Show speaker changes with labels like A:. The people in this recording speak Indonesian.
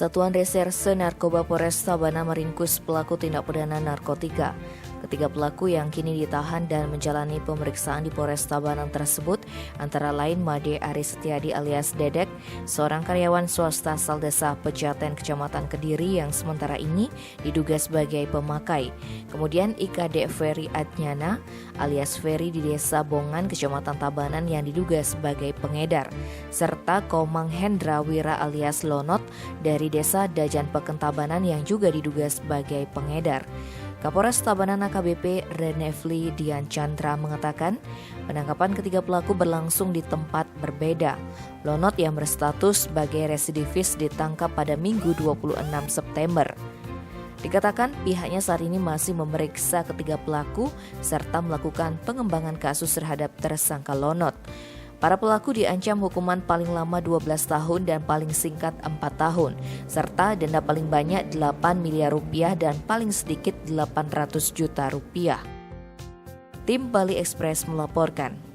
A: Satuan Reserse Narkoba Polres Tabanan meringkus pelaku tindak pidana narkotika. Ketiga pelaku yang kini ditahan dan menjalani pemeriksaan di Polres Tabanan tersebut antara lain Made Ari Setiadi alias Dedek, seorang karyawan swasta asal desa Pejaten Kecamatan Kediri yang sementara ini diduga sebagai pemakai. Kemudian IKD Ferry Adnyana alias Ferry di desa Bongan Kecamatan Tabanan yang diduga sebagai pengedar, serta Komang Hendra Wira alias Lonot dari desa Dajan Peken Tabanan yang juga diduga sebagai pengedar. Kapolres Tabanan AKBP Renevli Dian Chandra mengatakan penangkapan ketiga pelaku berlangsung di tempat berbeda. Lonot yang berstatus sebagai residivis ditangkap pada Minggu 26 September. Dikatakan pihaknya saat ini masih memeriksa ketiga pelaku serta melakukan pengembangan kasus terhadap tersangka Lonot. Para pelaku diancam hukuman paling lama 12 tahun dan paling singkat 4 tahun, serta denda paling banyak 8 miliar rupiah dan paling sedikit 800 juta rupiah. Tim Bali Express melaporkan.